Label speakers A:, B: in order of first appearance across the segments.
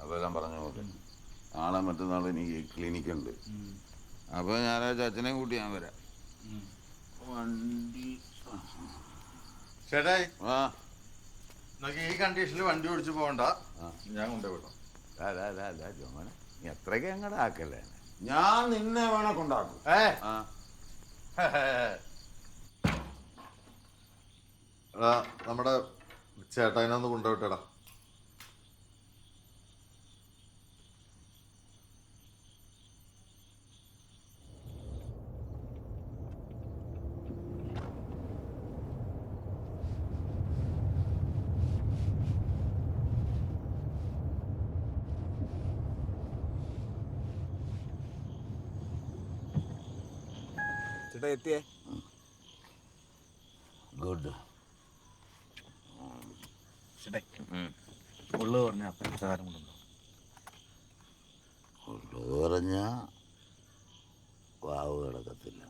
A: അപ്പോൾ എല്ലാം പറഞ്ഞ പോലെ നാളെ മറ്റന്നാൾ എനിക്ക് ക്ലിനിക്കുണ്ട്. അപ്പോൾ ഞായറാഴ്ച അച്ഛനെ കൂട്ടി ഞാൻ വരാം. വണ്ടി
B: ചേട്ടായി
A: ആ
B: ഈ കണ്ടീഷനിൽ വണ്ടി ഓടിച്ചു പോകണ്ട, ഞാൻ കൊണ്ടുപോയി
A: ജോമനെ നീ എത്രയ്ക്ക് അങ്ങോട്ട് ആക്കല്ലേ, ഞാൻ നിന്നെ വേണേ കൊണ്ടാക്കും.
B: നമ്മുടെ ചേട്ടായിനൊന്ന് കൊണ്ടുപോയിട്ടേടാ.
C: ചേട്ടാ എത്തിയേ?
A: ഗുഡ്.
C: ഉള്ളു പറഞ്ഞ പഞ്ചസാരം കൊണ്ടുണ്ടോ?
A: ഉള്ളു പറഞ്ഞ വാവ് കിടക്കത്തില്ല.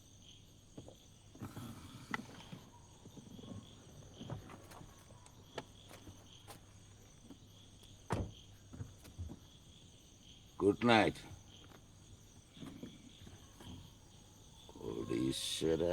A: Good night. ഈശ്വര.